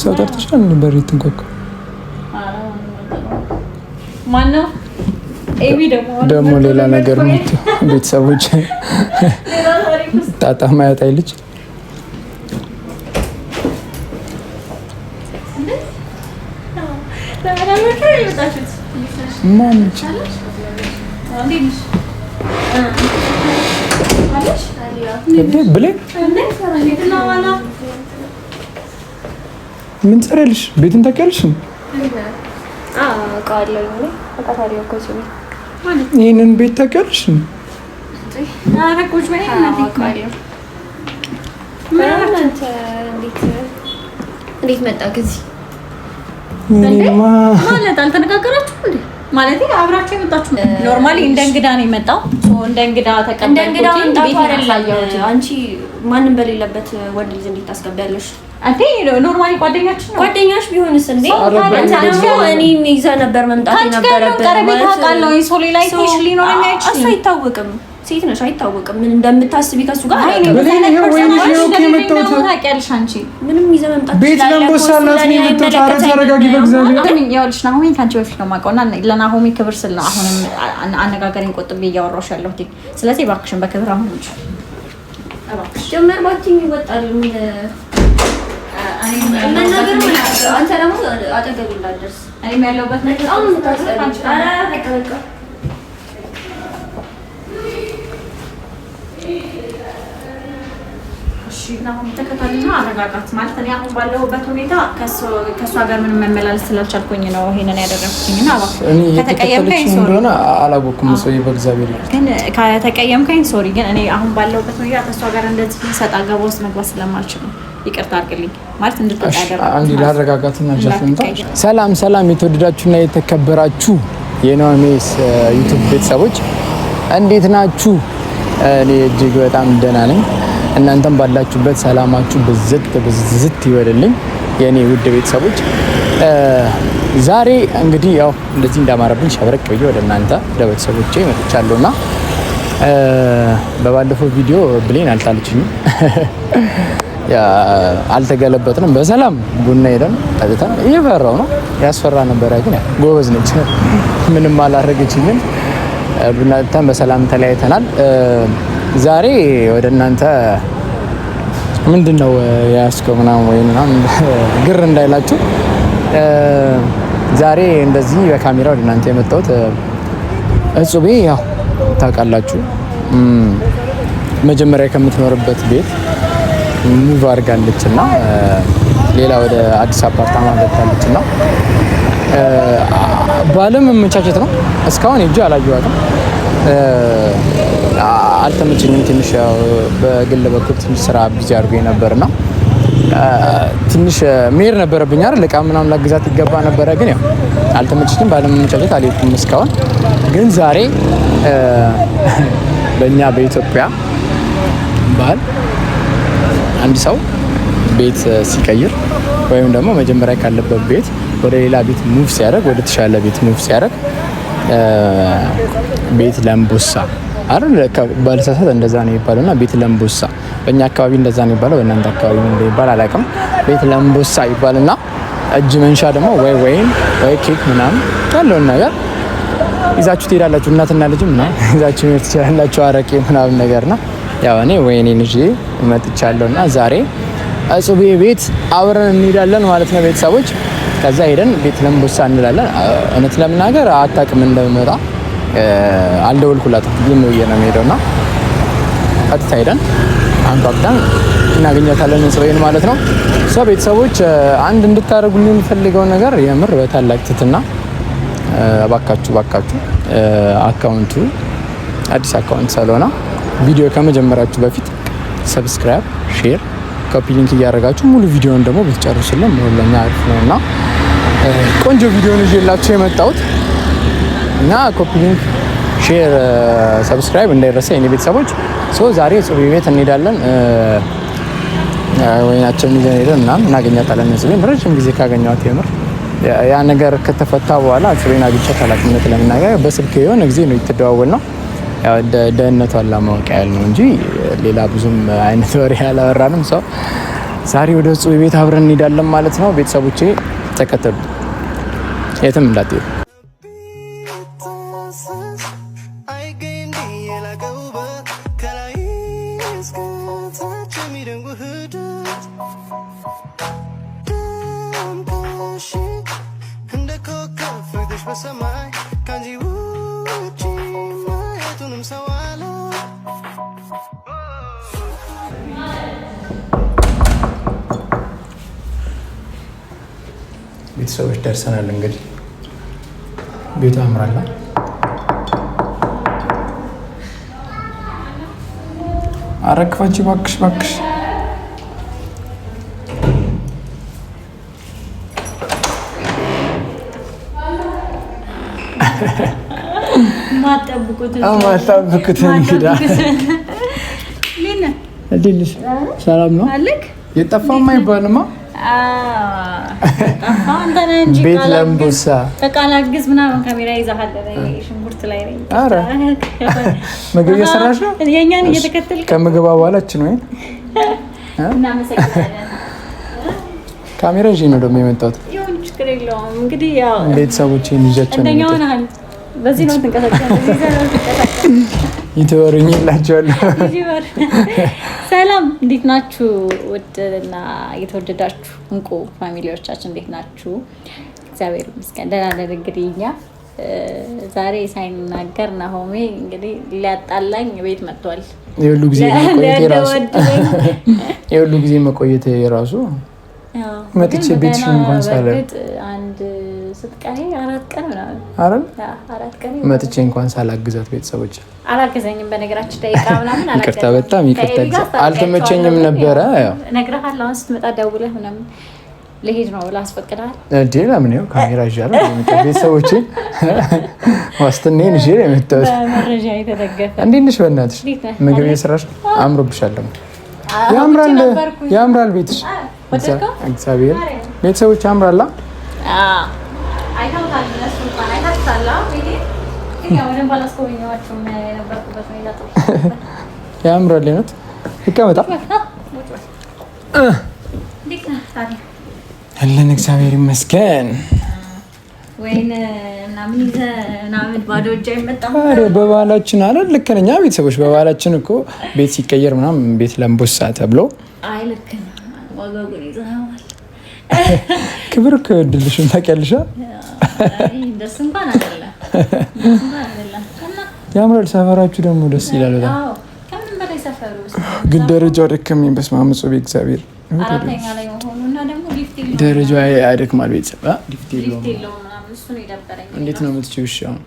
ሰው ጠርተሻል? ነበር ይተንኮክ ማነው? ኤቢ ደግሞ ሌላ ነገር ነው። ቤተሰቦች ጣጣ ማያት አይልጅ ማንች ብሌ ምን ትሰሪያለሽ? ቤትን ታውቂያለሽ? ይህንን ቤት ታውቂያለሽ? እንዴት መጣ ከዚህ ማለት አልተነጋገራችሁም እንዴ? ማለት አብራችሁ የመጣችሁ ኖርማሊ እንደ እንግዳ ነው የመጣው። እንደ እንግዳ ተቀበልኩት። አንቺ ማንም በሌለበት ወንድ ልጅ እንዴት ታስገቢያለሽ? አንዴ ኖርማሊ ጓደኛችን ነው። ጓደኛሽ ቢሆንስ እንዴ? እኔ ይዛ ነበር መምጣት የነበረበት ማለት ነው። ሶሊ ላይ ፊሽ ሊኖር የሚያይች እሱ አይታወቅም። ሴት ነሽ፣ አይታወቅም ምን እንደምታስቢ ከሱ ጋር ታውቂያለሽ። አንቺ ምንም ይዘህ መምጣት ቤት ለምቦሳላት ነው የመጣው። አረ ተረጋጊ በእግዚአብሔር። ይኸውልሽ ናሆሚ ካንቺ በፊት ነው የማውቀውና ለናሆሚ ክብር ስል ነው አሁንም አነጋገሬን ቆጥቤ እያወራሁሽ ያለሁት። ስለዚህ እባክሽን በክብር አሁን እንጂ እባክሽ ጀመር ባትኝ ይወጣል። ምን ነገር ምን አንተ ደግሞ አጠገብ እንዳትደርስ እኔም ያለሁበት ነገር አሁን ታስጠልች። አረ በቃ ናሆም ተከታተልና አረጋጋት ማለት እኔ አሁን ባለሁበት ሁኔታ ከሷ ጋር ምንም መመላለስ ስላልቻልኩኝ ነው ይሄንን ያደረኩትኝና እኔ ከተቀየምከኝ ሶሪ አላወኩም። ሰውዬ በእግዚአብሔር ግን ከተቀየምከኝ ሶሪ። ግን እኔ አሁን ባለሁበት ሁኔታ ከሷ ጋር እንደዚህ ሰጣ ገባ ውስጥ መግባት ስለማልችል ነው ይቅርታ አድርግልኝ ማለት እንድትወጣ ያደረኩት። አንዴ ላረጋጋትና ጀፍንታ። ሰላም ሰላም፣ የተወደዳችሁና የተከበራችሁ የናሆሜስ ዩቲዩብ ቤተሰቦች እንዴት ናችሁ? እኔ እጅግ በጣም ደህና ነኝ። እናንተም ባላችሁበት ሰላማችሁ ብዝት ይበልልኝ የኔ ውድ ቤተሰቦች። ዛሬ እንግዲህ ያው እንደዚህ እንዳማረብኝ ሸብረቅ ብዬ ወደ እናንተ ለቤተሰቦቼ መጥቻለሁና በባለፈው ቪዲዮ ብሌን አልጣለችኝም። አልተገለበጥንም። በሰላም ቡና ሄደን ጠጥተን እየፈራው ነው ያስፈራ ነበረ፣ ግን ጎበዝ ነች ምንም አላረገችኝም። ቡና ጠጥተን በሰላም ተለያይተናል። ዛሬ ወደ እናንተ ምንድነው ያስከው ምናምን ወይ ምናምን ግር እንዳይላችሁ ዛሬ እንደዚህ በካሜራ ወደ እናንተ የመጣሁት እጹቤ ያው ታውቃላችሁ መጀመሪያ ከምትኖርበት ቤት ሙቭ አድርጋለችና ሌላ ወደ አዲስ አፓርታማ ገብታለችና ባለም መቻቸት ነው። እስካሁን ሄጄ አላየኋትም። አልተመቸኝም። ትንሽ በግል በኩል ትንሽ ስራ ቢዚ አድርጎኝ ነበርና ትንሽ መሄድ ነበረብኝ አይደል? እቃ ምናምን ላግዛት ይገባ ነበረ፣ ግን ያው አልተመቸኝም። ባለመመቻቸት አልሄድኩም እስካሁን። ግን ዛሬ በእኛ በኢትዮጵያ ባህል አንድ ሰው ቤት ሲቀይር ወይም ደግሞ መጀመሪያ ካለበት ቤት ወደ ሌላ ቤት ሙቭ ሲያደርግ፣ ወደ ተሻለ ቤት ሙቭ ሲያደርግ ቤት ለምቦሳ አይደል? ባለሳሳት እንደዛ ነው የሚባለውና ቤት ለምቦሳ በእኛ አካባቢ እንደዛ ነው የሚባለው። በእናንተ አካባቢ ምን እንደሚባል አላውቅም። ቤት ለምቦሳ ይባልና እጅ መንሻ ደግሞ ወይን ወይ ኬክ ምናምን ያለውን ነገር ይዛችሁ ትሄዳላችሁ። እናትና ልጅም ምናምን ይዛችሁ መሄድ ትችላላችሁ። አረቄ ምናምን ነገርና ያው እኔ ወይኔን ይዤ መጥቻለሁና ዛሬ እጹቤ ቤት አብረን እንሄዳለን ማለት ነው ቤተሰቦች። ከዛ ሄደን ቤት ለምቦሳ እንላለን። እውነት ለምናገር አታውቅም እንደምመጣ አልደወልኩላትም። ዝም ብዬ ነው የምሄደውና ቀጥታ ሄደን አንኳኩተን እናገኛታለን እጹቤን ማለት ነው። ሶ ቤተሰቦች አንድ እንድታደርጉልኝ የምፈልገው ነገር የምር በታላቅ ትህትና እባካችሁ አካውንቱ አዲስ አካውንት ስለሆነ ቪዲዮ ከመጀመራችሁ በፊት ሰብስክራይብ፣ ሼር፣ ኮፒ ሊንክ እያደረጋችሁ ሙሉ ቪዲዮውን ደግሞ ብትጨርሱልን ለኛ አሪፍ ነውና ቆንጆ ቪዲዮ ነው ይዤላችሁ የመጣሁት እና ኮፒ ሊንክ፣ ሼር፣ ሰብስክራይብ እንዳይረሳ የኔ ቤተሰቦች። ሶ ዛሬ እጹቤ ቤት እንሄዳለን። ወይናችን ይዘን ሄደን እና እናገኛታለን እጹቤን። ረጅም ጊዜ ካገኘኋት የምር ያ ነገር ከተፈታ በኋላ እጹቤን አግኝቻት ኃላፊነት ለምናገር በስልክ የሆነ ጊዜ ነው የተደዋወል ነው። ያው ደህንነቷን ለማወቅ ያህል ነው እንጂ ሌላ ብዙም አይነት ወሬ አላወራንም። ሰው ዛሬ ወደ ጽዌ ቤት አብረን እንሄዳለን ማለት ነው። ቤተሰቦቼ ተከተሉ፣ የትም እንዳትሄዱ። ቤተሰቦች ደርሰናል። እንግዲህ ቤቱ ያምራል። አረክፋች ባክሽ ባክሽ። ማጠብቁት እንግዳ እንዴት ሰላም ነው? የጠፋማ አይባልማ። ቤት ለምቡሳ ተቃላግዝ ምናምን ካሜራ ይዛሃል። ሽንኩርት ላይ ነኝ። ኧረ ምግብ እየሰራሽ ነው? የእኛን እየተከተልክ ከምግብ አባላችን ወይ? እናመሰግናለን። ካሜራ ይዤ ነው ደግሞ የመጣሁት። ይሁን ችግር የለውም። እንግዲህ ያው ቤተሰቦቼን ይዣቸው ነው። እንደኛው ነሃል። በዚህ ነው ትንቀሳቀሳለህ። ይተወሩኝ ይላቸዋለሁ። ሰላም እንዴት ናችሁ? ውድና የተወደዳችሁ እንቁ ፋሚሊዎቻችን እንዴት ናችሁ? እግዚአብሔር ይመስገን ደህና ነን። እንግዲህ እኛ ዛሬ ሳይናገር ናሆሜ እንግዲህ ሊያጣላኝ ቤት መጥቷል። የሁሉ ጊዜ መቆየት የራሱ መጥቼ ቤትሽ እንኳን ሳለ አንድ ስትቀሪ 4 ቀን ምናምን አይደል? 4 ቀን መጥቼ እንኳን ሳላግዛት ቤተሰቦች አላገዘኝም። በነገራችን ደቂቃ ምናምን አላገዘኝም። ይቅርታ፣ በጣም ይቅርታ። አልተመቸኝም ነበረ። ያው ነግረሃለሁ። አሁን ስትመጣ ደውለህ ምናምን ልሄድ ነው ብለህ አስፈቅደሃል እንዴ? ለምን ነው ካሜራ ይዣለሁ። ቤተሰቦቼ ዋስትናዬን ይዤ ነው የመጣሁት። በመረጃ የተደገፈ እንዴት ነሽ? በእናትሽ ምግብ እየሰራሽ አምሮብሻል። ደግሞ ያምራል ቤትሽ። እግዚአብሔር ቤተሰቦች ያምራላ። ያምራል ነው። ይቀመጣ አለን። እግዚአብሔር ይመስገን። ወይኔ ምናምን ይዘህ ምናምን ባዶ እጅ አይመጣም። በባህላችን አይደል? ልክ ነኝ። ቤተሰቦች በባህላችን እኮ ቤት ሲቀየር ምናምን ቤት ለምቦሳ ተብሎ አይ ልክ ነህ። ወጋጉን ይዘሃል። ክብር እኮ ይወድልሽም ታውቂያለሽ። ደስ እንኳን አይደለም። ያምራል። ሰፈራችሁ ደግሞ ደስ ይላል በጣም። ከምንም በላይ ሰፈሩ ግን ደረጃው ደከመኝ። በስመ አብ ጽቤ እግዚአብሔር አራተኛ ላይ ሆኖና ደግሞ ሊፍት የለውም። ደረጃው ያደክማል። ቤተሰብ ሊፍት የለውም ምናምን እሱ ነው የደበረኝ። እንዴት ነው የምትችይው? እሺ አሁን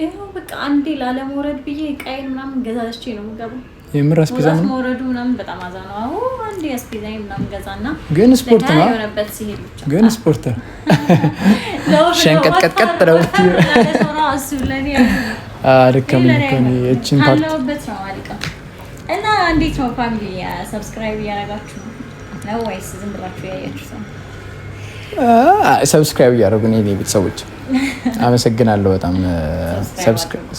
ይኸው በቃ አንዴ ላለመውረድ ብዬ ቃይን ምናምን ገዛዝቼ ነው የምገባው። የምር አስቤዛ ነው መውረዱ ምናምን በጣም አዛ ነው። አዎ አንዴ አስቤዛ ምናምን ገዛና ግን ስፖርት ነው የሆነበት ሲሄድ ብቻ ግን ስፖርት ነው። ሸንቀጥቀጥ ነው እሱ ለኔ አልከም ከኔ እቺን ፓርት አለበት ነው አልከም። እና እንዴት ነው ፋሚሊ ሰብስክራይብ እያደረጋችሁ ነው ወይስ ዝም ብላችሁ ያያችሁ ነው? ሰብስክራይብ እያደረጉ ነው የኔ ቤተሰቦች፣ አመሰግናለሁ በጣም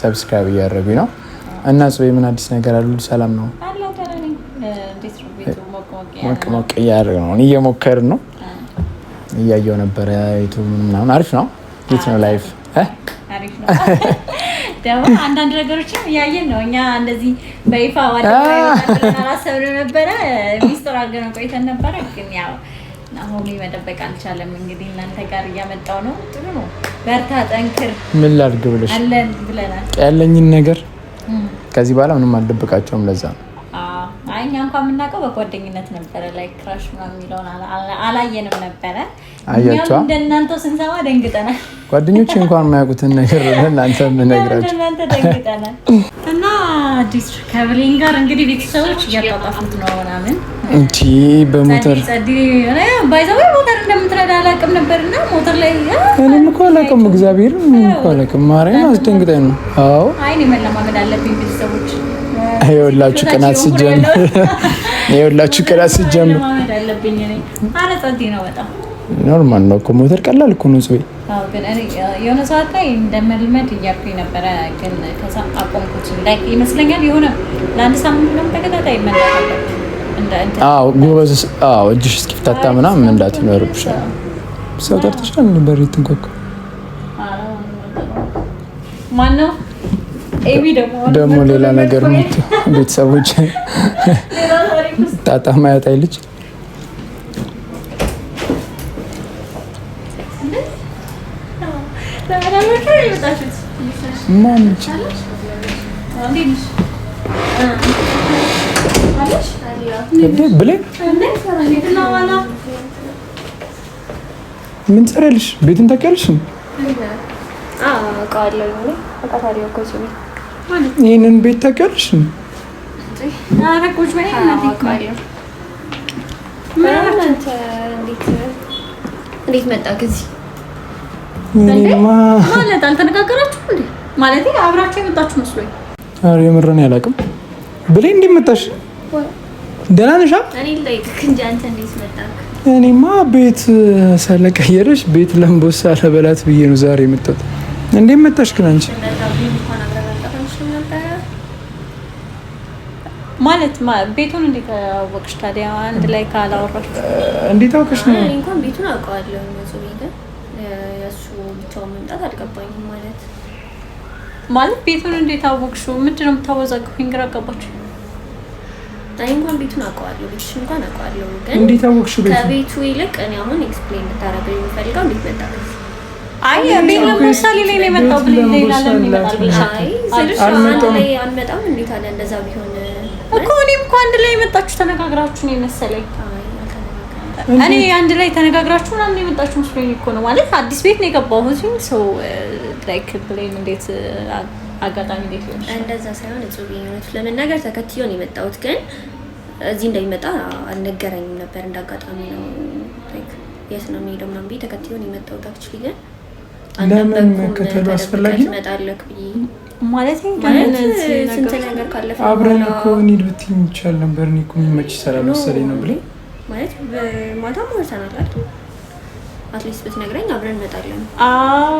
ሰብስክራይብ እያደረጉኝ ነው። እና ጽቤ ምን አዲስ ነገር አሉ? ሰላም ነው አለው ታዲያ እንዴት ነው ቤቱ? ሞቅ እያደረግን ነው፣ እየሞከርን ነው። እያየሁ ነበረ ቤቱ ምናምን አሪፍ ነው። እንዴት ነው ላይፍ? አሪፍ ነው። ደግሞ አንዳንድ ነገሮችን እያየን ነው። እኛ እንደዚህ በይፋ አላሰብንም ነበረ። ሚስጥር አድርገን ቆይተን ነበረ። ግን ያው አሁን መደበቅ አልቻለም። እንግዲህ እናንተ ጋር እያመጣው ነው። ጥሩ ነው። በርታ፣ ጠንክር። ምን ላድርግ ብለሽ አለን ብለናል። ያለኝን ነገር ከዚህ በኋላ ምንም አልደብቃቸውም። ለዛ ነው አይ እኛ እንኳን የምናውቀው በጓደኝነት ነበረ። ላይ ክራሽ ምናምን የሚለውን አላየንም ነበረ። አያችሁ እንደናንተው ስንሰማ ደንግጠናል። ጓደኞቼ እንኳን የማያውቁትን ነገር ለእናንተ የምነግራችሁ እንደናንተ ደንግጠናል። እና አዲስ ከብሌን ጋር እንግዲህ ቤተሰቦች እያጣጣፉት ነው ምናምን እንጂ በሞተር ባይዘው ሞተር እንደምትረዳ አላውቅም ነበርና ሞተር ላይ እኔም እኮ አላውቅም። እግዚአብሔር እኮ አላውቅም። ማርያም አስደንግጠኝ ነው። አዎ አይኔ መለማመድ አለብኝ ቤተሰቦች። ይኸውላችሁ ቅናት ሲጀምር መለማመድ አለብኝ እኔ አረጣቲ ነው በጣም ኖርማል ነው እኮ ሞተር ቀላል እኮ ነው ጽቤ። አዎ ግን እኔ የሆነ ሰዓት ላይ እንደመልመድ እያልኩኝ ነበረ። ግን ከዛ አቆምኩት። ላይ ይመስለኛል የሆነ ለአንድ ሳምንት ነው ተከታታይ መለማመድ ጎበዝ። እጅሽ እስኪፍታታ ምናምን መንዳት ይኖርብሻል። ሰው ጠርተሻል ነበር ይትንኮክ ማነው? ኤቢ ደግሞ ሌላ ነገር ነው። ቤተሰቦች ጣጣ ማያት አይልች ማንች ብሌን ምን ትሰሪያለሽ? ቤትን ታውቂያለሽ? ይህንን ቤት ታውቂያለሽ? እንዴት መጣ ከዚህ ማለት አልተነጋገራችሁም እንዴ? ማለት አብራችሁ የመጣችሁ መስሎኝ። ኧረ የምረን ያላቅም ብሌን እንዴት መጣሽ? ደህና ነሽ? እኔማ ቤት ሳለቀየረሽ ቤት ለምቦሳ ለበላት ብዬ ነው ዛሬ የመጣሁት። እንዴት መጣሽ ግን አንቺ? ማለት ቤቱን እንዴት አወቅሽ ታዲያ? አንድ ላይ ካላወራሽ እንዴት አውቅሽ ነው? እኔ እንኳን ቤቱን አውቀዋለሁ። የእሱ ብቻውን መምጣት አልገባኝም። ማለት ቤቱን እንዴት አወቅሽው? ምንድን ነው የምታወዛግኩኝ? ግራ ገባችሁ። እኔ እንኳን ቤቱን አውቀዋለሁ፣ ቤትሽን እንኳን አውቀዋለሁ። ግን እንዴት አወቅሽው? ከቤቱ ይልቅ እኔ አሁን ኤክስፕሌን ልታደርገኝ የምፈልገው እንዴት መጣ? አይ ቤት ለምሳሌ ላይ ነው የመጣው ብለኝ ሌላ ለምን ይመጣል ብለሻል? አንድ ላይ አንመጣም። እንዴት አለ እንደዛ ቢሆን እኮ እኔም እኮ አንድ ላይ የመጣችሁ ተነጋግራችሁ ነው የመሰለኝ። እኔ አንድ ላይ ተነጋግራችሁ ምናምን የመጣችሁ መስሎኝ እኮ ነው። ማለት አዲስ ቤት ነው የገባሁት። ሰው ላይክ ብሌን እንዴት አጋጣሚ እንዴት ይሆናል? እንደዛ ሳይሆን እጹብ እውነት ለመናገር ተከትዮ ነው የመጣሁት። ግን እዚህ እንደሚመጣ አልነገረኝም ነበር። እንዳጋጣሚ ነው ላይክ የት ነው የሚሄደው ምናምን ብዬ ተከትዮ ነው የመጣሁት። አክቹሊ ግን ለምን መከተሉ አስፈላጊ ነው ማለት ስንት ነገር ካለፈ አብረን እኮ እንሂድ ብትይኝ ይቻል ነበር። እኔ እኮ የሚመች ሰላም መሰለኝ ነው ብለኝ ማለት ማታ ሞርተናል አይደል? አትሊስት ብትነግረኝ አብረን እንመጣለን። አዎ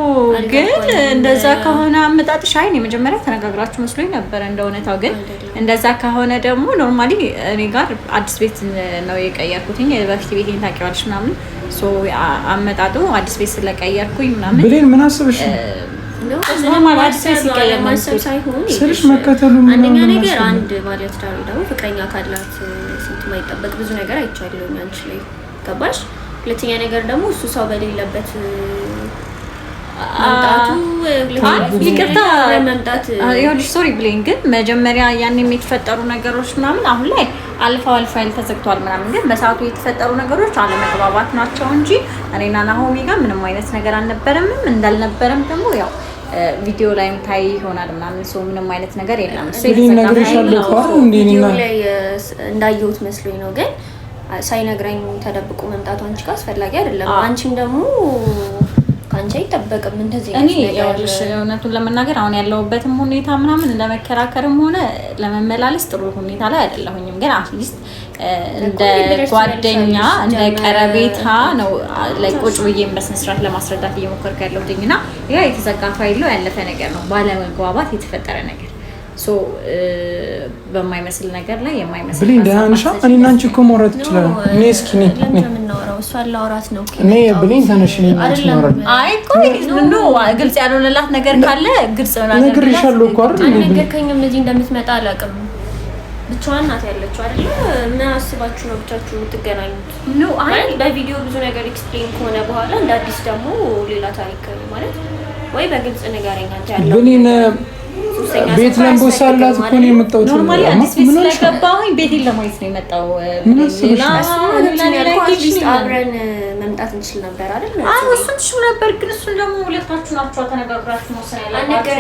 ግን እንደዛ ከሆነ አመጣጥሽ አይን የመጀመሪያ ተነጋግራችሁ መስሎኝ ነበር እንደ እውነታው። ግን እንደዛ ከሆነ ደግሞ ኖርማሊ እኔ ጋር አዲስ ቤት ነው የቀየርኩትኝ። በፊት ቤቴን ታውቂዋለሽ ምናምን ሶ አመጣጡ አዲስ ቤት ስለቀየርኩኝ ምናምን ብሌን ምን አስበሽ ስልሽ መከተሉ አንደኛ ነገር አንድ ባለትዳር ደግሞ ፍቅረኛ ካላት ስንት ማይጠበቅ ብዙ ነገር አይቻለሁ አንቺ ላይ ገባሽ። ሁለተኛ ነገር ደግሞ እሱ ሰው በሌለበት ይቅርታ መምጣት ይኸውልሽ፣ ሶሪ ብሌን ግን መጀመሪያ ያን የሚተፈጠሩ ነገሮች ምናምን አሁን ላይ አልፋው ተዘግቷል ምናምን፣ ግን በሰዓቱ የተፈጠሩ ነገሮች አለመግባባት ናቸው እንጂ እኔና ናሆሚ ጋር ምንም አይነት ነገር አልነበረም። እንዳልነበረም ደግሞ ያው ቪዲዮ ላይም ታይ ይሆናል ምናምን ሰው ምንም አይነት ነገር የለም። እሱ ቪዲዮ ላይ እንዳየሁት መስሎኝ ነው። ግን ሳይነግረኝ ተደብቆ መምጣቱ አንቺ ጋር አስፈላጊ አይደለም። አንቺም ደግሞ ካንቺ አይጠበቅም እንደዚህ እኔ ያውልሽ እውነቱን ለመናገር አሁን ያለሁበትም ሁኔታ ምናምን ለመከራከርም ሆነ ለመመላለስ ጥሩ ሁኔታ ላይ አይደለሁኝም። ግን አትሊስት እንደ ጓደኛ እንደ ቀረቤታ ነው ላይ ቁጭ ብዬ በስነ ስርዓት ለማስረዳት እየሞከርኩ ያለሁትና ያ የተዘጋ ፋይል ነው፣ ያለፈ ነገር ነው፣ ባለመግባባት የተፈጠረ ነገር ሶ በማይመስል ነገር ላይ የማይመስል ብሌን ደህና ነሽ? እኔና አንቺ እኮ ማውራት ይችላል። እኔ እስኪ የምናወራው እሷ ላውራት ነው። እኔ ብሌን ተነሽ እኔ አንቺ ማውራት አይ እኮ ኖ ግልጽ ያልሆነላት ነገር ካለ ግልጽ ነው ነግሬሻለሁ እኮ አይደል? አልነገርከኝም። እዚህ እንደምትመጣ አላውቅም። ብቻዋን ናት ያለችው አይደል? ምን አስባችሁ ነው ብቻችሁ የምትገናኙት? ኖ አይ በቪዲዮ ብዙ ነገር ኤክስፕሌን ከሆነ በኋላ እንደ አዲስ ደግሞ ሌላ ታሪክ ማለት ወይ በግልጽ ንገረኝ አንተ ያለው ብሌን ቤት ለምቦሳ አላት እኮ ነው የመጣሁት። ኖርማሊ አዲስ ቤት ስለገባሁኝ ቤቴን ለማየት ነው የመጣው። አብረን መምጣት እንችል ነበር አይደል? አዎ እሱን ትችሉ ነበር፣ ግን እሱን ደግሞ ሁለታችሁ ናችሁ ተነጋግራችሁ መወሰን ያለባችሁ።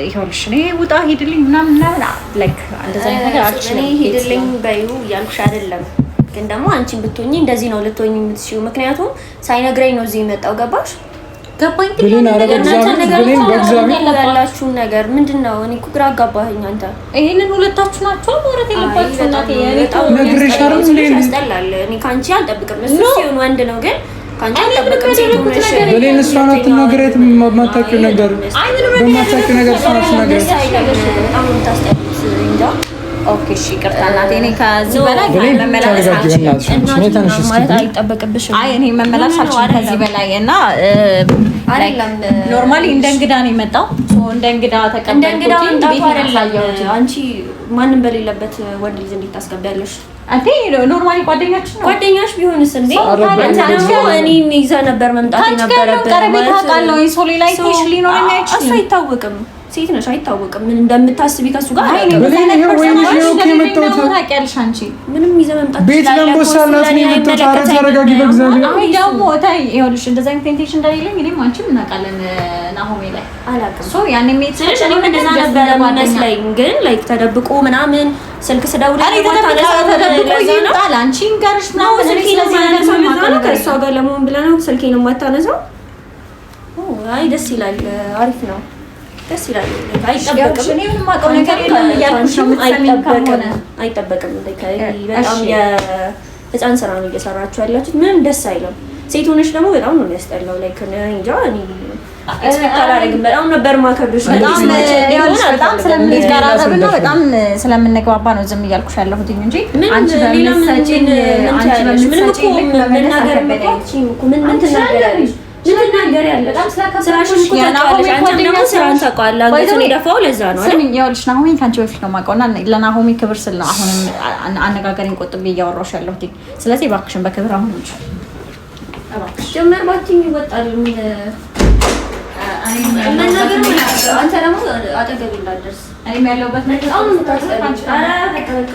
ይኸውልሽ እኔ ውጣ ሂድልኝ ምናምን ላይክ እንደዛ ነገር አልችልም። ሂድልኝ በይው እያልኩሽ አይደለም፣ ግን ደግሞ አንቺን ብትሆኚ እንደዚህ ነው ልትሆኚ የምትችይው። ምክንያቱም ሳይነግረኝ ነው እዚህ የመጣው። ገባሽ? ገባኝ። ብሌን ያላችሁን ነገር ምንድን ነው? እኔ እኮ ግራ አጋባኸኝ አንተ። ይሄንን ሁለታችሁ ናችሁ ማውራት የለባችሁ እናቴ። ነግሬሻለሁ። ያስጠላል። እኔ ካንቺ አልጠብቅም። እሱ ሲሆን ወንድ ነው፣ ግን ካንቺ አይጠበቅም። ሴት ሆነሽ በሌላ እሷን አትናገሪያት። የማታውቂው ነገር በማታውቂው ነገር እሷን አትናገሪያት። ኦኬ እሺ፣ ይቅርታ እናቴ። እኔ ከዚህ በላይ መመላለስ አልችልም ማለት አይጠበቅብሽም። አይ እኔ መመላለስ አልችልም ከዚህ በላይ እና አይደለም። ኖርማሊ እንደ እንግዳ ነው የመጣው። እንደ እንግዳ ተቀበልኩት። ቤት ያሳየሁት አንቺ ማንም በሌለበት ወንድ ልጅ እንዴት ታስገቢያለሽ? አንተ ኖርማሊ ጓደኛችን ነው። ጓደኛሽ ቢሆንስ እንዴ? እኔ ይዛ ነበር መምጣት የነበረበት ማለት ነው። ሶሊ ላይ ቴሽሊ ነው የሚያይሽ። እሱ አይታወቅም። ሴት ነሽ፣ አይታወቅም ምን እንደምታስቢ ከሱ ጋር ታውቂያለሽ። አንቺ ምንም ይዘህ መምጣት ቤት ለምቦሳላት ነው የምትጣራ። ተረጋጊ በእግዚአብሔር። አይ ደግሞ ታይ ይኸውልሽ፣ እንደዛ ኢንቴንሽን እንደሌለኝ እኔም አንቺም እናውቃለን። ናሆሜ ላይ አላውቅም። ሶ ያኔ ሜት ስለሽ እኔ እንደዛ ነበር የሚመስለኝ፣ ግን ላይክ ተደብቆ ምናምን ስልክ ስደውልልኝ ይመጣል። አንቺ እንጋርሽ ምናምን ስልኬን ነው ከእሷ ጋር ለመሆን ብለህ ነው ስልኬን የማታነሳው? አይ ደስ ይላል፣ አሪፍ ነው፣ ደስ ይላል። አይጠበቅም። እኔ ምንም አውቀው ነገር የለም እያልኩሽ ነው። አይጠበቅም። በጣም የህፃን ስራ ነው እየሰራችሁ ያላችሁት። ምንም ደስ አይልም። ሴት ሆነሽ ደግሞ በጣም ነው የሚያስጠላው። ላይክ እንጃ እኔ ኤክስፔክት አላደርግም። በጣም ነበር ማከብርሽ። በጣም ስለምንቀራረብና በጣም ስለምንግባባ ነው ዝም እያልኩሽ ያለሁት እንጂ አንቺ በምትሰጪኝ ምንም እኮ መናገር ምን ትናገሪያለሽ? ስራሽን እኮ ታውቂያለሽ። አንቺም ደግሞ ስራን ታውቃለህ። አንገቱን የደፋው ለዛ ነው አይደል? ስሚኝ፣ ይኸውልሽ ናሆሜ ከአንቺ በፊት ነው የማውቀው እና ለናሆሜ ክብር ስል ነው አሁንም አነጋገሬን ቆጥቤ እያወራሁሽ ያለሁት። ስለዚህ እባክሽን በክብር አሁን እንጂ እባክሽ ጀመር ባትኝ ይወጣል። መናገር ምን አንተ ደግሞ አጠገቤ እንዳትደርስ እኔም ያለሁበት ነገር በጣም የምታስጠላኝ። ኧረ በቃ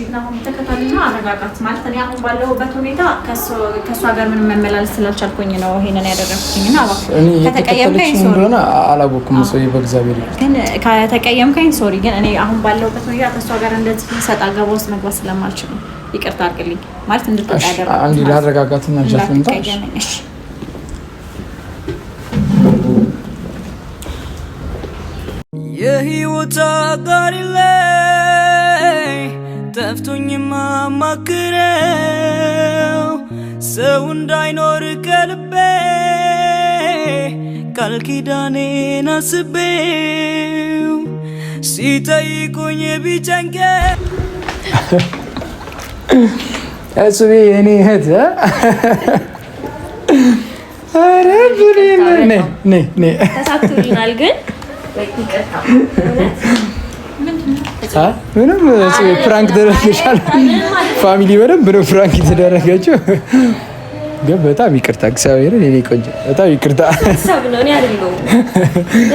ናሆም ተከታተልና አረጋጋት ማለት እኔ አሁን ባለሁበት ሁኔታ ከእሷ ጋር ምንም መመላለስ ስላልቻልኩኝ ነው ይሄንን ያደረኩትኝ። እና ከተቀየምከኝ ሶሪ እንደሆነ አላወኩም። ሰው በእግዚአብሔር ግን ከተቀየምከኝ ሶሪ። ግን እኔ አሁን ባለሁበት ሁኔታ ከእሷ ጋር እንደዚህ ሰጣ ገባ ውስጥ መግባት ስለማልችል ነው። ይቅርታ አድርግልኝ ማለት እንድትወጣ ያደረኩት። አንዴ ላረጋጋትና ጀፍንታ እሺ የህይወት አጋር ጠፍቶኝ ማማክረው ሰው እንዳይኖር ከልቤ ቃል ኪዳኔን አስቤው ሲጠይቁኝ ቢጨንቄ እሱቤ የኔ እህት ኧረ ብሬን ነይ ተሳክቶልናል ግን ይቅርታ ምንም ፕራንክ ተደረገሻል። ፋሚሊ በደንብ ነው ፕራንክ የተደረገችው። ግን በጣም ይቅርታ እግዚአብሔርን የኔ ቆንጆ በጣም ይቅርታ። ሀሳብ ነው እኔ አይደለሁም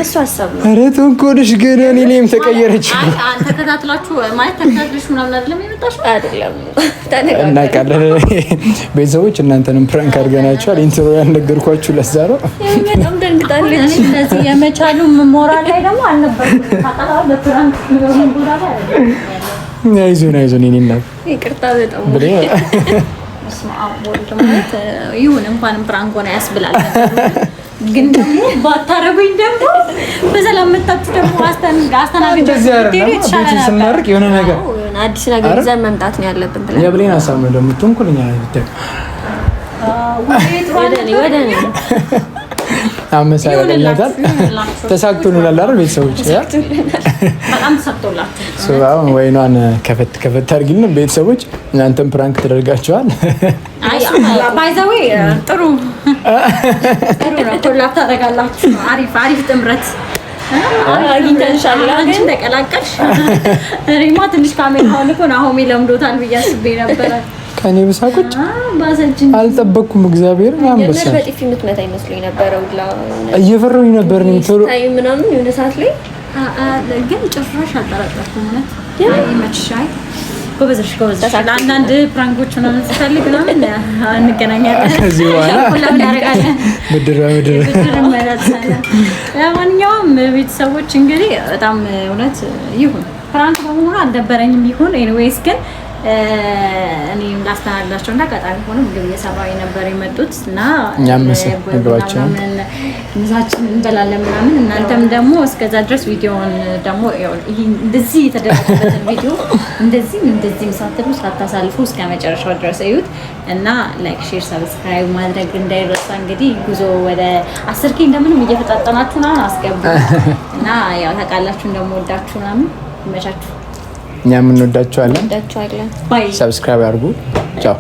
እሱ ሀሳብ ነው። ኧረ ተንኮልሽ ግን እኔ ላይም ተቀየረች። አንተ ተከታትላችሁ ማለት ተከታትልሽ ምናምን አይደለም የመጣሽው? አይደለም እናውቃለን። ቤተሰቦች እናንተንም ፕራንክ አድርገናችኋል። ኢንትሮ ያልነገርኳችሁ ለዛ ነው። በጣም ደንግጣለች። እንደዚህ የመቻሉ ሞራል ላይ ደግሞ አልነበርኩም። ታጣላው በፕራንክ ነው ሞራል አይደለም። አይዞን የኔ እናት ይቅርታ በጣም ይሁን እንኳንም ፕራንክ ሆነ ያስብላል። ግን ደግሞ ባታረጉኝ ደግሞ በሰላም መጣችሁ ደግሞ አስተናግዳችሁ ስናርቅ የሆነ ነገር አዲስ ነገር ይዘን መምጣት ነው ያለብን ብለን የብሌን ሀሳብ ነው ደግሞ ትንኩልኛ ወደ እኔ አመሰግናለሁ። ተሳክቶልናል አይደል ቤተሰቦች? በጣም ተሳክቶላችሁ አሁን ወይኗን ከፈት አድርጊልን ቤተሰቦች። እናንተም ፕራንክ ተደርጋችኋል። ባይ ዘ ዌይ ጥሩ ነው። ኮላፕ ታደርጋላችሁ። አሪፍ ጥምረት አግኝተንሻል። አንቺ ተቀላቀልሽ። እኔማ ትንሽ ካሜራውን እኮ ናሆሜ ለምዶታል ብዬ አስቤ ነበረ። ከኔ በሳቆች አልጠበቅኩም። እግዚአብሔር አንበሳ በጥፊ የምትመታ ይመስለኝ ነበረ። ሁላ እየፈራሁኝ ነበር ነው ቶሎ ምናምን የሆነ ሰዓት ላይ ግን ጭራሽ አልጠረጠርኩም። እውነት ይመችሻል። ጎበዝሽ። ለአንዳንድ ፕራንኮች ምናምን ስፈልግ ምናምን እንገናኛለን። እዚህ በኋላ ብድር ለማንኛውም ቤተሰቦች እንግዲህ በጣም እውነት ይሁን ፕራንክ በመሆኑ አልደበረኝም። ይሁን ኤኒዌይስ ግን እኔም ላስተናግዳቸው እና ቀጣሪ ሆኖ ምግብ እየሰራሁ ነበር የመጡት እና እኛም ምግባችን ምሳችን እንበላለን ምናምን። እናንተም ደግሞ እስከዛ ድረስ ቪዲዮውን ደግሞ እንደዚህ የተደረገበትን ቪዲዮ እንደዚህ ሳትሉ ሳታሳልፉ እስከ መጨረሻው ድረስ እዩት እና ላይክ፣ ሼር፣ ሰብስክራይብ ማድረግ እንዳይረሳ። እንግዲህ ጉዞ ወደ 10K እንደምንም እየፈጣጠናችሁ ነው አስገቡ እና ያው ታውቃላችሁ እንደምወዳችሁ ምናምን። ይመቻችሁ። እኛም እንወዳችኋለን። እንወዳችኋለን። ባይ። ሰብስክራይብ አድርጉ። ቻው